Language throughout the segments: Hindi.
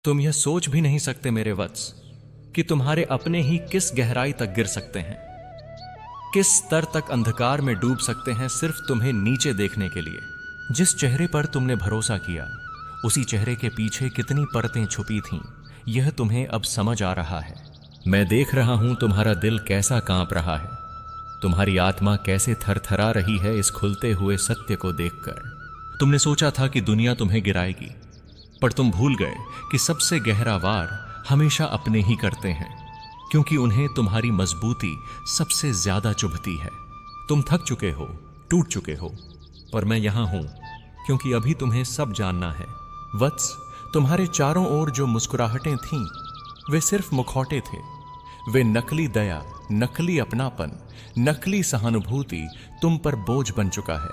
तुम यह सोच भी नहीं सकते मेरे वत्स कि तुम्हारे अपने ही किस गहराई तक गिर सकते हैं, किस स्तर तक अंधकार में डूब सकते हैं सिर्फ तुम्हें नीचे देखने के लिए। जिस चेहरे पर तुमने भरोसा किया उसी चेहरे के पीछे कितनी परतें छुपी थीं, यह तुम्हें अब समझ आ रहा है। मैं देख रहा हूं तुम्हारा दिल कैसा कांप रहा है, तुम्हारी आत्मा कैसे थरथरा रही है इस खुलते हुए सत्य को देखकर। तुमने सोचा था कि दुनिया तुम्हें गिराएगी, पर तुम भूल गए कि सबसे गहरा वार हमेशा अपने ही करते हैं, क्योंकि उन्हें तुम्हारी मजबूती सबसे ज्यादा चुभती है। तुम थक चुके हो, टूट चुके हो, पर मैं यहां हूं क्योंकि अभी तुम्हें सब जानना है। वत्स, तुम्हारे चारों ओर जो मुस्कुराहटें थीं वे सिर्फ मुखौटे थे। वे नकली दया, नकली अपनापन, नकली सहानुभूति तुम पर बोझ बन चुका है।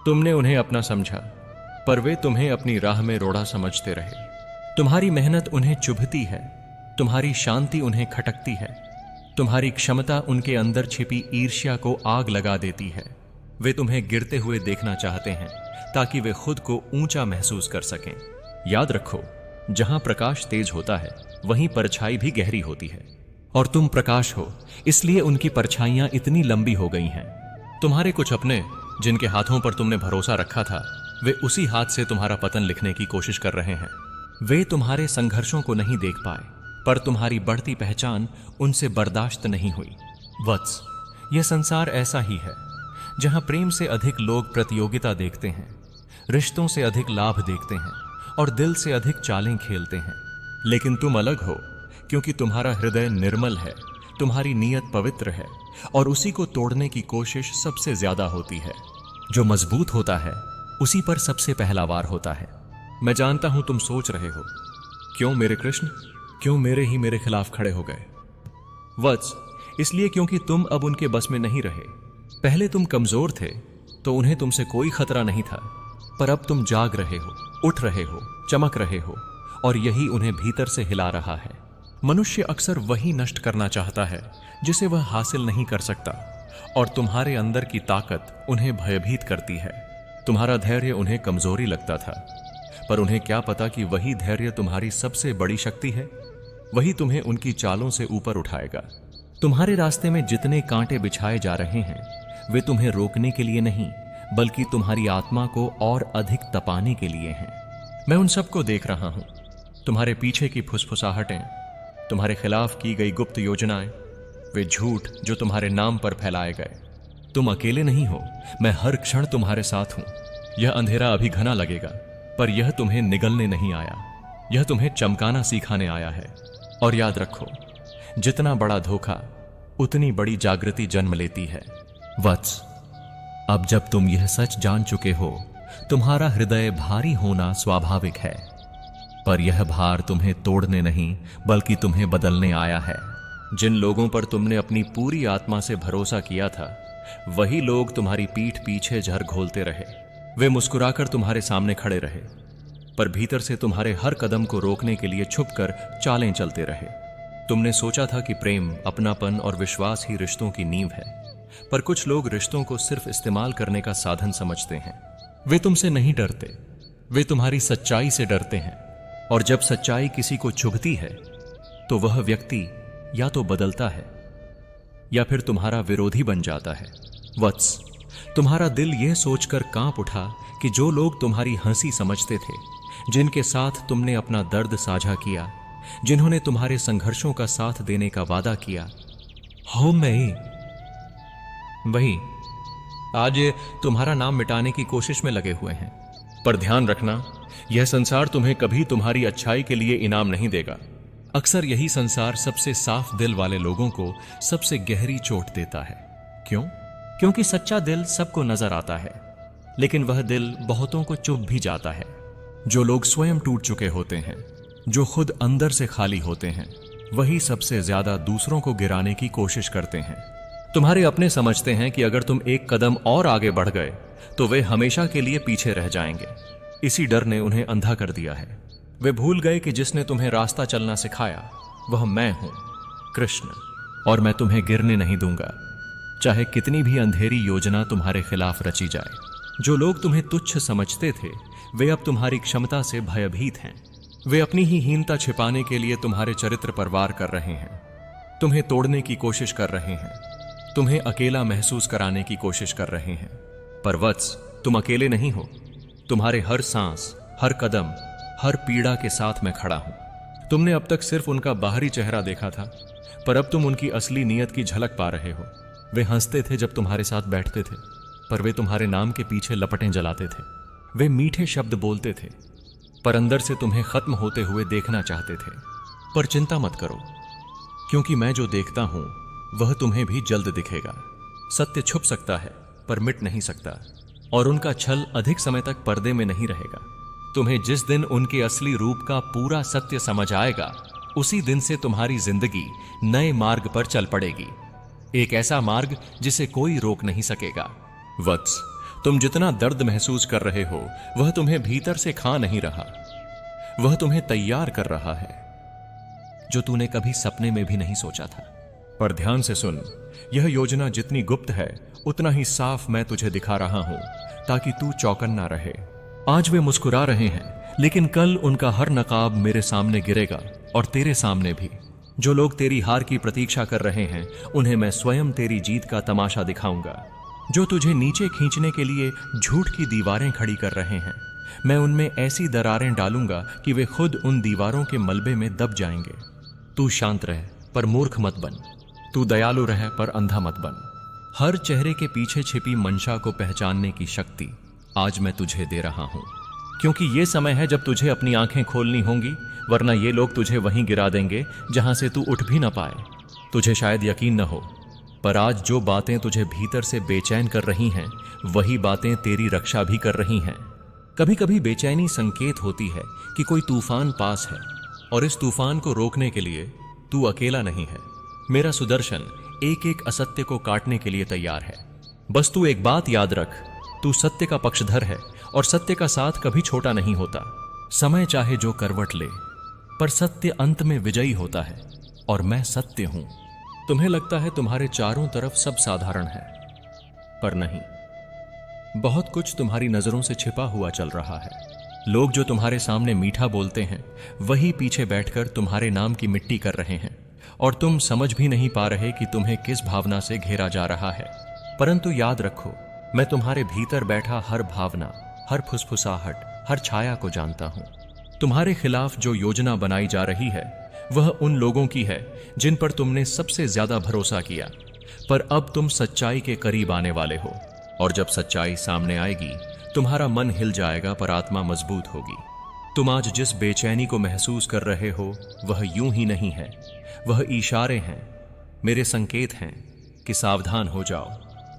तुमने उन्हें अपना समझा, पर वे तुम्हें अपनी राह में रोड़ा समझते रहे। तुम्हारी मेहनत उन्हें चुभती है, तुम्हारी शांति उन्हें खटकती है, तुम्हारी क्षमता उनके अंदर छिपी ईर्ष्या को आग लगा देती है। वे तुम्हें गिरते हुए देखना चाहते हैं ताकि वे खुद को ऊंचा महसूस कर सकें। याद रखो, जहां प्रकाश तेज होता है वहीं परछाई भी गहरी होती है, और तुम प्रकाश हो, इसलिए उनकी परछाइयां इतनी लंबी हो गई हैं। तुम्हारे कुछ अपने जिनके हाथों पर तुमने भरोसा रखा था, वे उसी हाथ से तुम्हारा पतन लिखने की कोशिश कर रहे हैं। वे तुम्हारे संघर्षों को नहीं देख पाए, पर तुम्हारी बढ़ती पहचान उनसे बर्दाश्त नहीं हुई। वत्स, यह संसार ऐसा ही है जहां प्रेम से अधिक लोग प्रतियोगिता देखते हैं, रिश्तों से अधिक लाभ देखते हैं और दिल से अधिक चालें खेलते हैं। लेकिन तुम अलग हो क्योंकि तुम्हारा हृदय निर्मल है, तुम्हारी नीयत पवित्र है, और उसी को तोड़ने की कोशिश सबसे ज्यादा होती है। जो मजबूत होता है उसी पर सबसे पहला वार होता है। मैं जानता हूं तुम सोच रहे हो, क्यों मेरे कृष्ण, क्यों मेरे ही मेरे खिलाफ खड़े हो गए। वत्स, इसलिए क्योंकि तुम अब उनके बस में नहीं रहे। पहले तुम कमजोर थे तो उन्हें तुमसे कोई खतरा नहीं था, पर अब तुम जाग रहे हो, उठ रहे हो, चमक रहे हो, और यही उन्हें भीतर से हिला रहा है। मनुष्य अक्सर वही नष्ट करना चाहता है जिसे वह हासिल नहीं कर सकता, और तुम्हारे अंदर की ताकत उन्हें भयभीत करती है। तुम्हारा धैर्य उन्हें कमजोरी लगता था, पर उन्हें क्या पता कि वही धैर्य तुम्हारी सबसे बड़ी शक्ति है। वही तुम्हें उनकी चालों से ऊपर उठाएगा। तुम्हारे रास्ते में जितने कांटे बिछाए जा रहे हैं वे तुम्हें रोकने के लिए नहीं, बल्कि तुम्हारी आत्मा को और अधिक तपाने के लिए हैं। मैं उन सबको देख रहा हूं, तुम्हारे पीछे की फुसफुसाहटें, तुम्हारे खिलाफ की गई गुप्त योजनाएं, वे झूठ जो तुम्हारे नाम पर फैलाए गए। तुम अकेले नहीं हो, मैं हर क्षण तुम्हारे साथ हूं। यह अंधेरा अभी घना लगेगा, पर यह तुम्हें निगलने नहीं आया, यह तुम्हें चमकाना सिखाने आया है। और याद रखो, जितना बड़ा धोखा उतनी बड़ी जागृति जन्म लेती है। वत्स, अब जब तुम यह सच जान चुके हो, तुम्हारा हृदय भारी होना स्वाभाविक है, पर यह भार तुम्हें तोड़ने नहीं बल्कि तुम्हें बदलने आया है। जिन लोगों पर तुमने अपनी पूरी आत्मा से भरोसा किया था, वही लोग तुम्हारी पीठ पीछे जहर घोलते रहे। वे मुस्कुराकर तुम्हारे सामने खड़े रहे, पर भीतर से तुम्हारे हर कदम को रोकने के लिए छुपकर चालें चलते रहे। तुमने सोचा था कि प्रेम, अपनापन और विश्वास ही रिश्तों की नींव है, पर कुछ लोग रिश्तों को सिर्फ इस्तेमाल करने का साधन समझते हैं। वे तुमसे नहीं डरते, वे तुम्हारी सच्चाई से डरते हैं, और जब सच्चाई किसी को चुभती है तो वह व्यक्ति या तो बदलता है या फिर तुम्हारा विरोधी बन जाता है। वत्स, तुम्हारा दिल यह सोचकर कांप उठा कि जो लोग तुम्हारी हंसी समझते थे, जिनके साथ तुमने अपना दर्द साझा किया, जिन्होंने तुम्हारे संघर्षों का साथ देने का वादा किया, हो मैं वही आज तुम्हारा नाम मिटाने की कोशिश में लगे हुए हैं। पर ध्यान रखना, यह संसार तुम्हें कभी तुम्हारी अच्छाई के लिए इनाम नहीं देगा। अक्सर यही संसार सबसे साफ दिल वाले लोगों को सबसे गहरी चोट देता है। क्यों? क्योंकि सच्चा दिल सबको नजर आता है, लेकिन वह दिल बहुतों को चुभ भी जाता है। जो लोग स्वयं टूट चुके होते हैं, जो खुद अंदर से खाली होते हैं, वही सबसे ज्यादा दूसरों को गिराने की कोशिश करते हैं। तुम्हारे अपने समझते हैं कि अगर तुम एक कदम और आगे बढ़ गए तो वे हमेशा के लिए पीछे रह जाएंगे। इसी डर ने उन्हें अंधा कर दिया है। वे भूल गए कि जिसने तुम्हें रास्ता चलना सिखाया वह मैं हूं, कृष्ण, और मैं तुम्हें गिरने नहीं दूंगा, चाहे कितनी भी अंधेरी योजना तुम्हारे खिलाफ रची जाए। जो लोग तुम्हें तुच्छ समझते थे वे अब तुम्हारी क्षमता से भयभीत हैं। वे अपनी ही हीनता छिपाने के लिए तुम्हारे चरित्र पर वार कर रहे हैं, तुम्हें तोड़ने की कोशिश कर रहे हैं, तुम्हें अकेला महसूस कराने की कोशिश कर रहे हैं। पर वत्स, तुम अकेले नहीं हो। तुम्हारे हर सांस, हर कदम, हर पीड़ा के साथ मैं खड़ा हूं। तुमने अब तक सिर्फ उनका बाहरी चेहरा देखा था, पर अब तुम उनकी असली नीयत की झलक पा रहे हो। वे हंसते थे जब तुम्हारे साथ बैठते थे, पर वे तुम्हारे नाम के पीछे लपटें जलाते थे। वे मीठे शब्द बोलते थे, पर अंदर से तुम्हें खत्म होते हुए देखना चाहते थे। पर चिंता मत करो, क्योंकि मैं जो देखता हूं वह तुम्हें भी जल्द दिखेगा। सत्य छुप सकता है पर मिट नहीं सकता, और उनका छल अधिक समय तक पर्दे में नहीं रहेगा। तुम्हें जिस दिन उनके असली रूप का पूरा सत्य समझ आएगा, उसी दिन से तुम्हारी जिंदगी नए मार्ग पर चल पड़ेगी। एक ऐसा मार्ग जिसे कोई रोक नहीं सकेगा। वत्स, तुम जितना दर्द महसूस कर रहे हो वह तुम्हें भीतर से खा नहीं रहा, वह तुम्हें तैयार कर रहा है, जो तूने कभी सपने में भी नहीं सोचा था। पर ध्यान से सुन, यह योजना जितनी गुप्त है उतना ही साफ मैं तुझे दिखा रहा हूं, ताकि तू चौकन्ना रहे। आज वे मुस्कुरा रहे हैं, लेकिन कल उनका हर नकाब मेरे सामने गिरेगा, और तेरे सामने भी। जो लोग तेरी हार की प्रतीक्षा कर रहे हैं, उन्हें मैं स्वयं तेरी जीत का तमाशा दिखाऊंगा। जो तुझे नीचे खींचने के लिए झूठ की दीवारें खड़ी कर रहे हैं, मैं उनमें ऐसी दरारें डालूंगा कि वे खुद उन दीवारों के मलबे में दब जाएंगे। तू शांत रह, पर मूर्ख मत बन। तू दयालु रह, पर अंधा मत बन। हर चेहरे के पीछे छिपी मंशा को पहचानने की शक्ति आज मैं तुझे दे रहा हूं, क्योंकि यह समय है जब तुझे अपनी आंखें खोलनी होंगी, वरना ये लोग तुझे वहीं गिरा देंगे जहां से तू उठ भी ना पाए। तुझे शायद यकीन न हो, पर आज जो बातें तुझे भीतर से बेचैन कर रही हैं, वही बातें तेरी रक्षा भी कर रही हैं। कभी कभी बेचैनी संकेत होती है कि कोई तूफान पास है, और इस तूफान को रोकने के लिए तू अकेला नहीं है। मेरा सुदर्शन एक एक असत्य को काटने के लिए तैयार है। बस तू एक बात याद रख, तू सत्य का पक्षधर है, और सत्य का साथ कभी छोटा नहीं होता। समय चाहे जो करवट ले, पर सत्य अंत में विजयी होता है, और मैं सत्य हूं। तुम्हें लगता है तुम्हारे चारों तरफ सब साधारण है, पर नहीं। बहुत कुछ तुम्हारी नजरों से छिपा हुआ चल रहा है। लोग जो तुम्हारे सामने मीठा बोलते हैं, वही पीछे बैठकर तुम्हारे नाम की मिट्टी कर रहे हैं, और तुम समझ भी नहीं पा रहे कि तुम्हें किस भावना से घेरा जा रहा है। परंतु याद रखो, मैं तुम्हारे भीतर बैठा हर भावना, हर फुसफुसाहट, हर छाया को जानता हूं। तुम्हारे खिलाफ जो योजना बनाई जा रही है, वह उन लोगों की है जिन पर तुमने सबसे ज्यादा भरोसा किया। पर अब तुम सच्चाई के करीब आने वाले हो, और जब सच्चाई सामने आएगी, तुम्हारा मन हिल जाएगा पर आत्मा मजबूत होगी। तुम आज जिस बेचैनी को महसूस कर रहे हो, वह यूं ही नहीं है। वह इशारे हैं, मेरे संकेत हैं कि सावधान हो जाओ।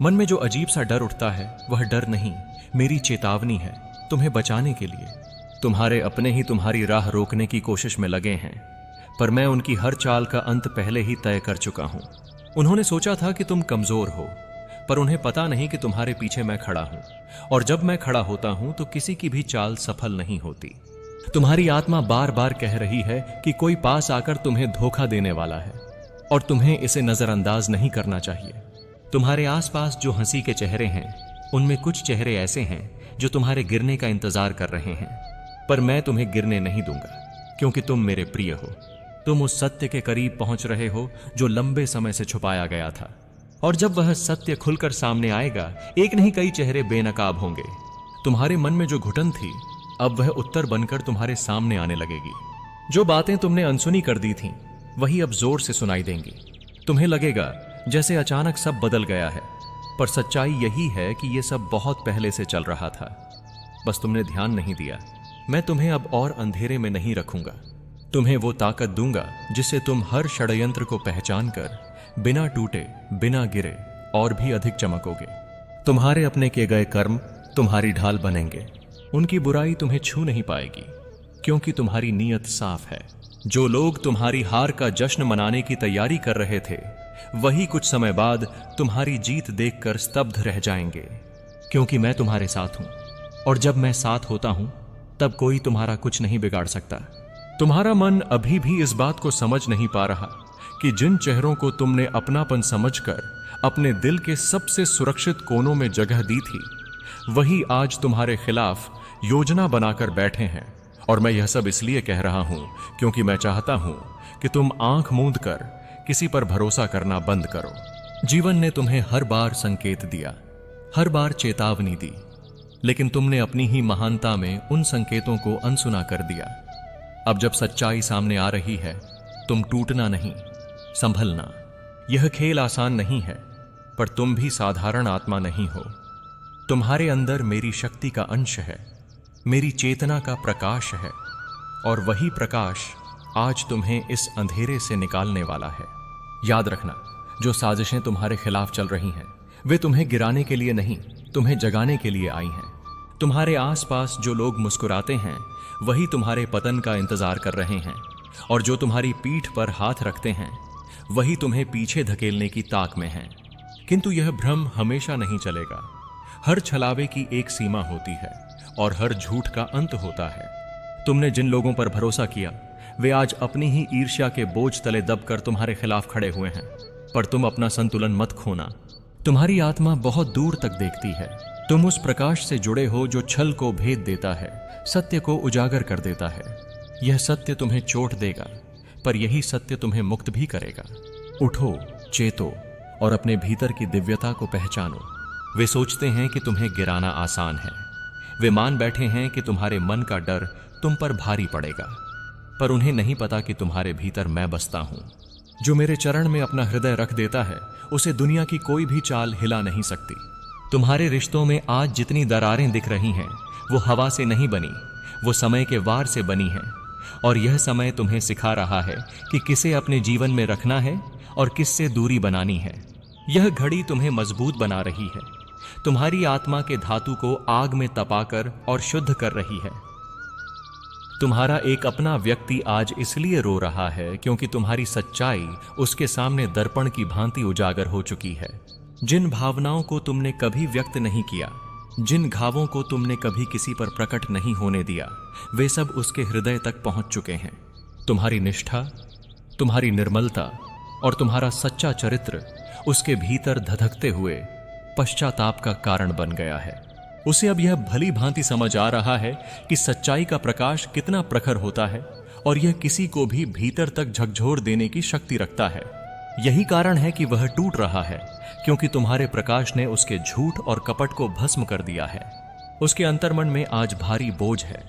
मन में जो अजीब सा डर उठता है, वह डर नहीं, मेरी चेतावनी है तुम्हें बचाने के लिए। तुम्हारे अपने ही तुम्हारी राह रोकने की कोशिश में लगे हैं, पर मैं उनकी हर चाल का अंत पहले ही तय कर चुका हूं। उन्होंने सोचा था कि तुम कमजोर हो, पर उन्हें पता नहीं कि तुम्हारे पीछे मैं खड़ा हूं, और जब मैं खड़ा होता हूं तो किसी की भी चाल सफल नहीं होती। तुम्हारी आत्मा बार बार कह रही है कि कोई पास आकर तुम्हें धोखा देने वाला है, और तुम्हें इसे नजरअंदाज नहीं करना चाहिए। तुम्हारे आसपास जो हंसी के चेहरे हैं, उनमें कुछ चेहरे ऐसे हैं जो तुम्हारे गिरने का इंतजार कर रहे हैं, पर मैं तुम्हें गिरने नहीं दूंगा, क्योंकि तुम मेरे प्रिय हो। तुम उस सत्य के करीब पहुंच रहे हो जो लंबे समय से छुपाया गया था, और जब वह सत्य खुलकर सामने आएगा, एक नहीं कई चेहरे बेनकाब होंगे। तुम्हारे मन में जो घुटन थी, अब वह उत्तर बनकर तुम्हारे सामने आने लगेगी। जो बातें तुमने अनसुनी कर दी थीं, वही अब जोर से सुनाई देंगी। तुम्हें लगेगा जैसे अचानक सब बदल गया है, पर सच्चाई यही है कि यह सब बहुत पहले से चल रहा था, बस तुमने ध्यान नहीं दिया। मैं तुम्हें अब और अंधेरे में नहीं रखूंगा। तुम्हें वो ताकत दूंगा जिससे तुम हर षड्यंत्र को पहचान कर बिना टूटे, बिना गिरे और भी अधिक चमकोगे। तुम्हारे अपने किए गए कर्म तुम्हारी ढाल बनेंगे। उनकी बुराई तुम्हें छू नहीं पाएगी, क्योंकि तुम्हारी नीयत साफ है। जो लोग तुम्हारी हार का जश्न मनाने की तैयारी कर रहे थे, वही कुछ समय बाद तुम्हारी जीत देखकर स्तब्ध रह जाएंगे, क्योंकि मैं तुम्हारे साथ हूं, और जब मैं साथ होता हूं तब कोई तुम्हारा कुछ नहीं बिगाड़ सकता। तुम्हारा मन अभी भी इस बात को समझ नहीं पा रहा कि जिन चेहरों को तुमने अपनापन समझकर अपने दिल के सबसे सुरक्षित कोनों में जगह दी थी, वही आज तुम्हारे खिलाफ योजना बनाकर बैठे हैं और मैं यह सब इसलिए कह रहा हूं क्योंकि मैं चाहता हूं कि तुम आंख मूंद कर किसी पर भरोसा करना बंद करो। जीवन ने तुम्हें हर बार संकेत दिया, हर बार चेतावनी दी, लेकिन तुमने अपनी ही महानता में उन संकेतों को अनसुना कर दिया। अब जब सच्चाई सामने आ रही है, तुम टूटना नहीं, संभलना। यह खेल आसान नहीं है, पर तुम भी साधारण आत्मा नहीं हो। तुम्हारे अंदर मेरी शक्ति का अंश है, मेरी चेतना का प्रकाश है, और वही प्रकाश आज तुम्हें इस अंधेरे से निकालने वाला है। याद रखना, जो साजिशें तुम्हारे खिलाफ चल रही हैं, वे तुम्हें गिराने के लिए नहीं, तुम्हें जगाने के लिए आई हैं। तुम्हारे आसपास जो लोग मुस्कुराते हैं, वही तुम्हारे पतन का इंतजार कर रहे हैं, और जो तुम्हारी पीठ पर हाथ रखते हैं, वही तुम्हें पीछे धकेलने की ताक में हैं। किंतु यह भ्रम हमेशा नहीं चलेगा। हर छलावे की एक सीमा होती है और हर झूठ का अंत होता है। तुमने जिन लोगों पर भरोसा किया, वे आज अपनी ही ईर्ष्या के बोझ तले दबकर तुम्हारे खिलाफ खड़े हुए हैं। पर तुम अपना संतुलन मत खोना। तुम्हारी आत्मा बहुत दूर तक देखती है। तुम उस प्रकाश से जुड़े हो जो छल को भेद देता है, सत्य को उजागर कर देता है। यह सत्य तुम्हें चोट देगा, पर यही सत्य तुम्हें मुक्त भी करेगा। उठो, चेतो और अपने भीतर की दिव्यता को पहचानो। वे सोचते हैं कि तुम्हें गिराना आसान है। वे मान बैठे हैं कि तुम्हारे मन का डर तुम पर भारी पड़ेगा, पर उन्हें नहीं पता कि तुम्हारे भीतर मैं बसता हूं। जो मेरे चरण में अपना हृदय रख देता है, उसे दुनिया की कोई भी चाल हिला नहीं सकती। तुम्हारे रिश्तों में आज जितनी दरारें दिख रही हैं, वो हवा से नहीं बनी, वो समय के वार से बनी हैं। और यह समय तुम्हें सिखा रहा है कि किसे अपने जीवन में रखना है और किससे दूरी बनानी है। यह घड़ी तुम्हें मजबूत बना रही है, तुम्हारी आत्मा के धातु को आग में तपाकर और शुद्ध कर रही है। तुम्हारा एक अपना व्यक्ति आज इसलिए रो रहा है क्योंकि तुम्हारी सच्चाई उसके सामने दर्पण की भांति उजागर हो चुकी है। जिन भावनाओं को तुमने कभी व्यक्त नहीं किया, जिन घावों को तुमने कभी किसी पर प्रकट नहीं होने दिया, वे सब उसके हृदय तक पहुंच चुके हैं। तुम्हारी निष्ठा, तुम्हारी निर्मलता और तुम्हारा सच्चा चरित्र उसके भीतर धधकते हुए पश्चाताप का कारण बन गया है। उसे अब यह भली भांति समझ आ रहा है कि सच्चाई का प्रकाश कितना प्रखर होता है और यह किसी को भी भीतर तक झकझोर देने की शक्ति रखता है। यही कारण है कि वह टूट रहा है, क्योंकि तुम्हारे प्रकाश ने उसके झूठ और कपट को भस्म कर दिया है। उसके अंतर्मन में आज भारी बोझ है,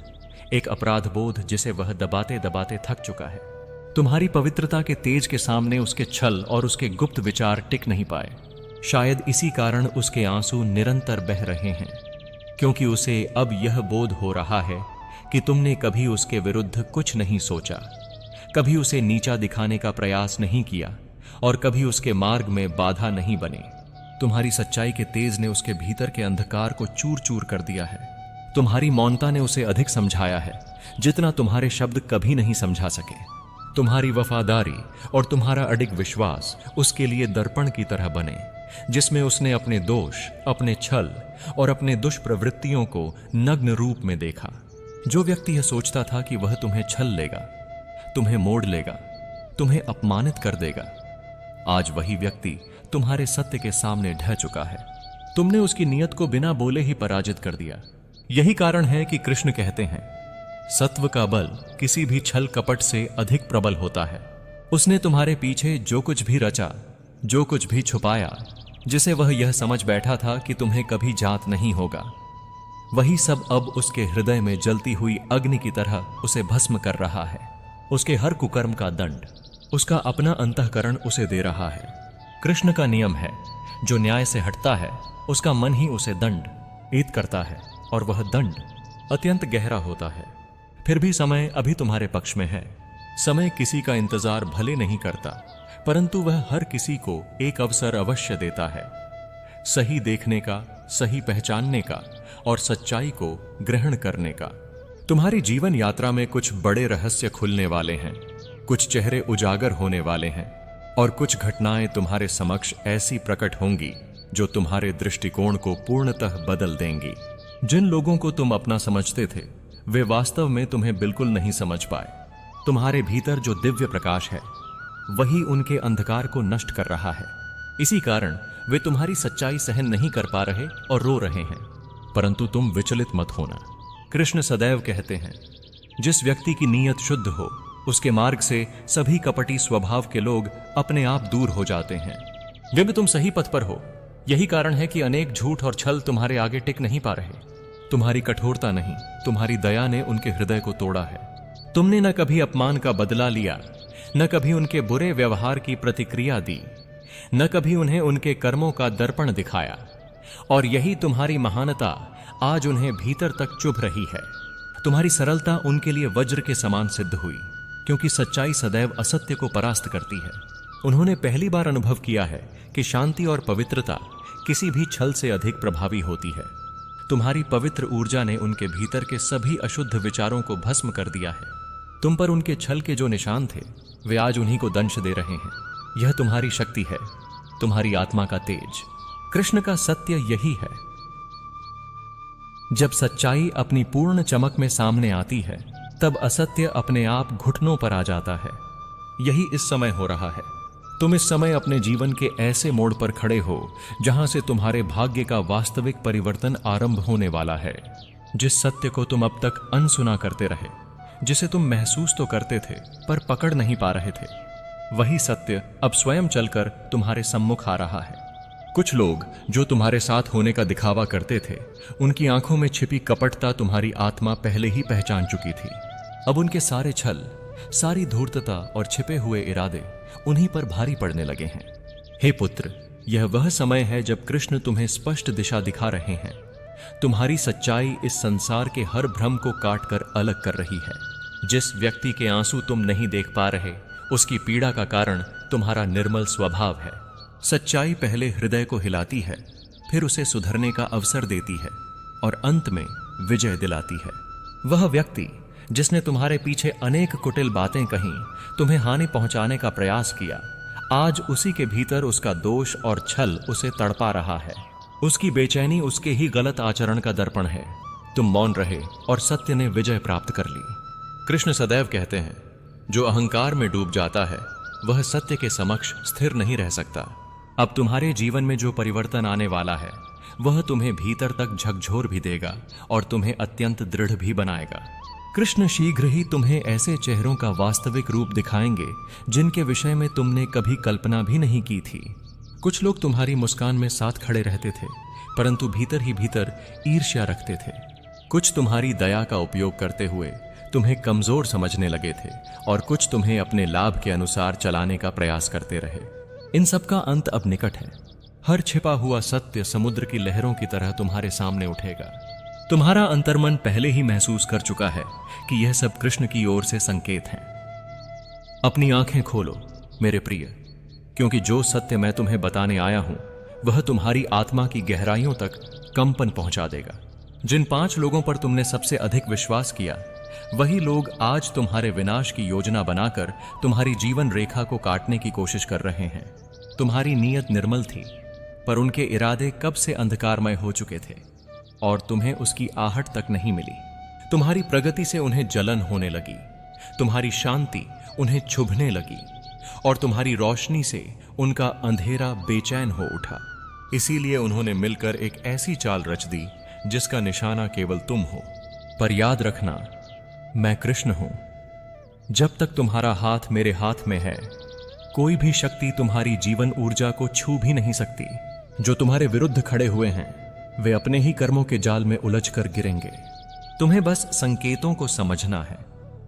एक अपराध बोध जिसे वह दबाते दबाते थक चुका है। तुम्हारी पवित्रता के तेज के सामने उसके छल और उसके गुप्त विचार टिक नहीं पाए। शायद इसी कारण उसके आंसू निरंतर बह रहे हैं, क्योंकि उसे अब यह बोध हो रहा है कि तुमने कभी उसके विरुद्ध कुछ नहीं सोचा, कभी उसे नीचा दिखाने का प्रयास नहीं किया और कभी उसके मार्ग में बाधा नहीं बने। तुम्हारी सच्चाई के तेज ने उसके भीतर के अंधकार को चूर चूर कर दिया है। तुम्हारी मौनता ने उसे अधिक समझाया है जितना तुम्हारे शब्द कभी नहीं समझा सके। तुम्हारी वफादारी और तुम्हारा अडिग विश्वास उसके लिए दर्पण की तरह बने, जिसमें उसने अपने दोष, अपने छल और अपने दुष्प्रवृत्तियों को नग्न रूप में देखा। जो व्यक्ति यह सोचता था कि वह तुम्हें छल लेगा, तुम्हें मोड़ लेगा, तुम्हें अपमानित कर देगा, आज वही व्यक्ति तुम्हारे सत्य के सामने ढह चुका है। तुमने उसकी नियत को बिना बोले ही पराजित कर दिया। यही कारण है कि कृष्ण कहते हैं, सत्व का बल किसी भी छल कपट से अधिक प्रबल होता है। उसने तुम्हारे पीछे जो कुछ भी रचा, जो कुछ भी छुपाया, जिसे वह यह समझ बैठा था कि तुम्हें कभी जात नहीं होगा, वही सब अब उसके हृदय में जलती हुई अग्नि की तरह उसे भस्म कर रहा है। उसके हर कुकर्म का दंड उसका अपना अंतःकरण उसे दे रहा है। कृष्ण का नियम है, जो न्याय से हटता है उसका मन ही उसे दंड ईद करता है, और वह दंड अत्यंत गहरा होता है। फिर भी समय अभी तुम्हारे पक्ष में है। समय किसी का इंतजार भले नहीं करता, परंतु वह हर किसी को एक अवसर अवश्य देता है, सही देखने का, सही पहचानने का और सच्चाई को ग्रहण करने का। तुम्हारी जीवन यात्रा में कुछ बड़े रहस्य खुलने वाले हैं, कुछ चेहरे उजागर होने वाले हैं और कुछ घटनाएं तुम्हारे समक्ष ऐसी प्रकट होंगी जो तुम्हारे दृष्टिकोण को पूर्णतः बदल देंगी। जिन लोगों को तुम अपना समझते थे, वे वास्तव में तुम्हें बिल्कुल नहीं समझ पाए। तुम्हारे भीतर जो दिव्य प्रकाश है, वही उनके अंधकार को नष्ट कर रहा है। इसी कारण वे तुम्हारी सच्चाई सहन नहीं कर पा रहे और रो रहे हैं। परंतु तुम विचलित मत होना। कृष्ण सदैव कहते हैं, जिस व्यक्ति की नीयत शुद्ध हो, उसके मार्ग से सभी कपटी स्वभाव के लोग अपने आप दूर हो जाते हैं। वे भी तुम सही पथ पर हो। यही कारण है कि अनेक झूठ और छल तुम्हारे आगे टिक नहीं पा रहे। तुम्हारी कठोरता नहीं, तुम्हारी दया ने उनके हृदय को तोड़ा है। तुमने न कभी अपमान का बदला लिया, न कभी उनके बुरे व्यवहार की प्रतिक्रिया दी, न कभी उन्हें उनके कर्मों का दर्पण दिखाया, और यही तुम्हारी महानता आज उन्हें भीतर तक चुभ रही है। तुम्हारी सरलता उनके लिए वज्र के समान सिद्ध हुई, क्योंकि सच्चाई सदैव असत्य को परास्त करती है। उन्होंने पहली बार अनुभव किया है कि शांति और पवित्रता किसी भी छल से अधिक प्रभावी होती है। तुम्हारी पवित्र ऊर्जा ने उनके भीतर के सभी अशुद्ध विचारों को भस्म कर दिया है। तुम पर उनके छल के जो निशान थे, वे आज उन्हीं को दंश दे रहे हैं। यह तुम्हारी शक्ति है, तुम्हारी आत्मा का तेज। कृष्ण का सत्य यही है। जब सच्चाई अपनी पूर्ण चमक में सामने आती है, तब असत्य अपने आप घुटनों पर आ जाता है। यही इस समय हो रहा है। तुम इस समय अपने जीवन के ऐसे मोड़ पर खड़े हो जहां से तुम्हारे भाग्य का वास्तविक परिवर्तन आरंभ होने वाला है। जिस सत्य को तुम अब तक अनसुना करते रहे, जिसे तुम महसूस तो करते थे पर पकड़ नहीं पा रहे थे, वही सत्य अब स्वयं चलकर तुम्हारे सम्मुख आ रहा है। कुछ लोग जो तुम्हारे साथ होने का दिखावा करते थे, उनकी आंखों में छिपी कपटता तुम्हारी आत्मा पहले ही पहचान चुकी थी। अब उनके सारे छल, सारी धूर्तता और छिपे हुए इरादे उन्हीं पर भारी पड़ने लगे हैं। हे पुत्र, यह वह समय है जब कृष्ण तुम्हें स्पष्ट दिशा दिखा रहे हैं। तुम्हारी सच्चाई इस संसार के हर भ्रम को काटकर अलग कर रही है। जिस व्यक्ति के आंसू तुम नहीं देख पा रहे, उसकी पीड़ा का कारण तुम्हारा निर्मल स्वभाव है। सच्चाई पहले हृदय को हिलाती है, फिर उसे सुधरने का अवसर देती है और अंत में विजय दिलाती है। वह व्यक्ति जिसने तुम्हारे पीछे अनेक कुटिल बातें कहीं, तुम्हें हानि पहुंचाने का प्रयास किया, आज उसी के भीतर उसका दोष और छल उसे तड़पा रहा है। उसकी बेचैनी उसके ही गलत आचरण का दर्पण है। तुम मौन रहे और सत्य ने विजय प्राप्त कर ली। कृष्ण सदैव कहते हैं, जो अहंकार में डूब जाता है वह सत्य के समक्ष स्थिर नहीं रह सकता। अब तुम्हारे जीवन में जो परिवर्तन आने वाला है, वह तुम्हें भीतर तक झकझोर भी देगा और तुम्हें अत्यंत दृढ़ भी बनाएगा। कृष्ण शीघ्र ही तुम्हें ऐसे चेहरों का वास्तविक रूप दिखाएंगे जिनके विषय में तुमने कभी कल्पना भी नहीं की थी। कुछ लोग तुम्हारी मुस्कान में साथ खड़े रहते थे, परंतु भीतर ही भीतर ईर्ष्या रखते थे। कुछ तुम्हारी दया का उपयोग करते हुए तुम्हें कमजोर समझने लगे थे, और कुछ तुम्हें अपने लाभ के अनुसार चलाने का प्रयास करते रहे। इन सब का अंत अब निकट है। हर छिपा हुआ सत्य समुद्र की लहरों की तरह तुम्हारे सामने उठेगा। तुम्हारा अंतर्मन पहले ही महसूस कर चुका है कि यह सब कृष्ण की ओर से संकेत हैं। अपनी आंखें खोलो मेरे प्रिय, क्योंकि जो सत्य मैं तुम्हें बताने आया हूं, वह तुम्हारी आत्मा की गहराइयों तक कंपन पहुंचा देगा। जिन 5 लोगों पर तुमने सबसे अधिक विश्वास किया, वही लोग आज तुम्हारे विनाश की योजना बनाकर तुम्हारी जीवन रेखा को काटने की कोशिश कर रहे हैं। तुम्हारी नीयत निर्मल थी, पर उनके इरादे कब से अंधकारमय हो चुके थे और तुम्हें उसकी आहट तक नहीं मिली। तुम्हारी प्रगति से उन्हें जलन होने लगी, तुम्हारी शांति उन्हें छुभने लगी, और तुम्हारी रोशनी से उनका अंधेरा बेचैन हो उठा। इसीलिए उन्होंने मिलकर एक ऐसी चाल रच दी जिसका निशाना केवल तुम हो। पर याद रखना, मैं कृष्ण हूं। जब तक तुम्हारा हाथ मेरे हाथ में है, कोई भी शक्ति तुम्हारी जीवन ऊर्जा को छू भी नहीं सकती। जो तुम्हारे विरुद्ध खड़े हुए हैं, वे अपने ही कर्मों के जाल में उलझकर गिरेंगे। तुम्हें बस संकेतों को समझना है,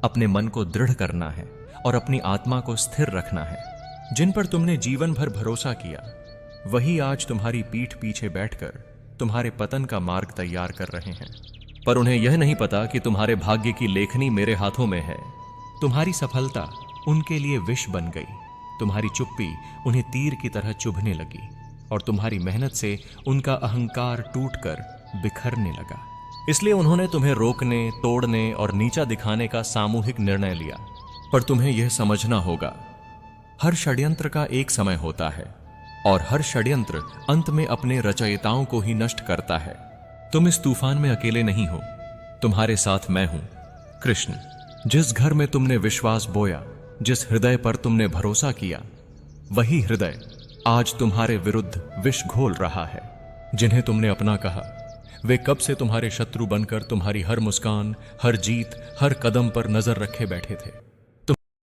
अपने मन को दृढ़ करना है और अपनी आत्मा को स्थिर रखना है। जिन पर तुमने जीवन भर भरोसा किया, वही आज तुम्हारी पीठ पीछे बैठकर तुम्हारे पतन का मार्ग तैयार कर रहे हैं। पर उन्हें यह नहीं पता कि तुम्हारे भाग्य की लेखनी मेरे हाथों में है। तुम्हारी सफलता उनके लिए विष बन गई, तुम्हारी चुप्पी उन्हें तीर की तरह चुभने लगी, और तुम्हारी मेहनत से उनका अहंकार टूटकर बिखरने लगा। इसलिए उन्होंने तुम्हें रोकने, तोड़ने और नीचा दिखाने का सामूहिक निर्णय लिया। पर तुम्हें यह समझना होगा, हर षड्यंत्र का एक समय होता है, और हर षड्यंत्र अंत में अपने रचयिताओं को ही नष्ट करता है। तुम इस तूफान में अकेले नहीं हो, तुम्हारे साथ मैं हूं, कृष्ण। जिस घर में तुमने विश्वास बोया, जिस हृदय पर तुमने भरोसा किया, वही हृदय आज तुम्हारे विरुद्ध विष घोल रहा है। जिन्हें तुमने अपना कहा, वे कब से तुम्हारे शत्रु बनकर तुम्हारी हर मुस्कान, हर जीत, हर कदम पर नजर रखे बैठे थे।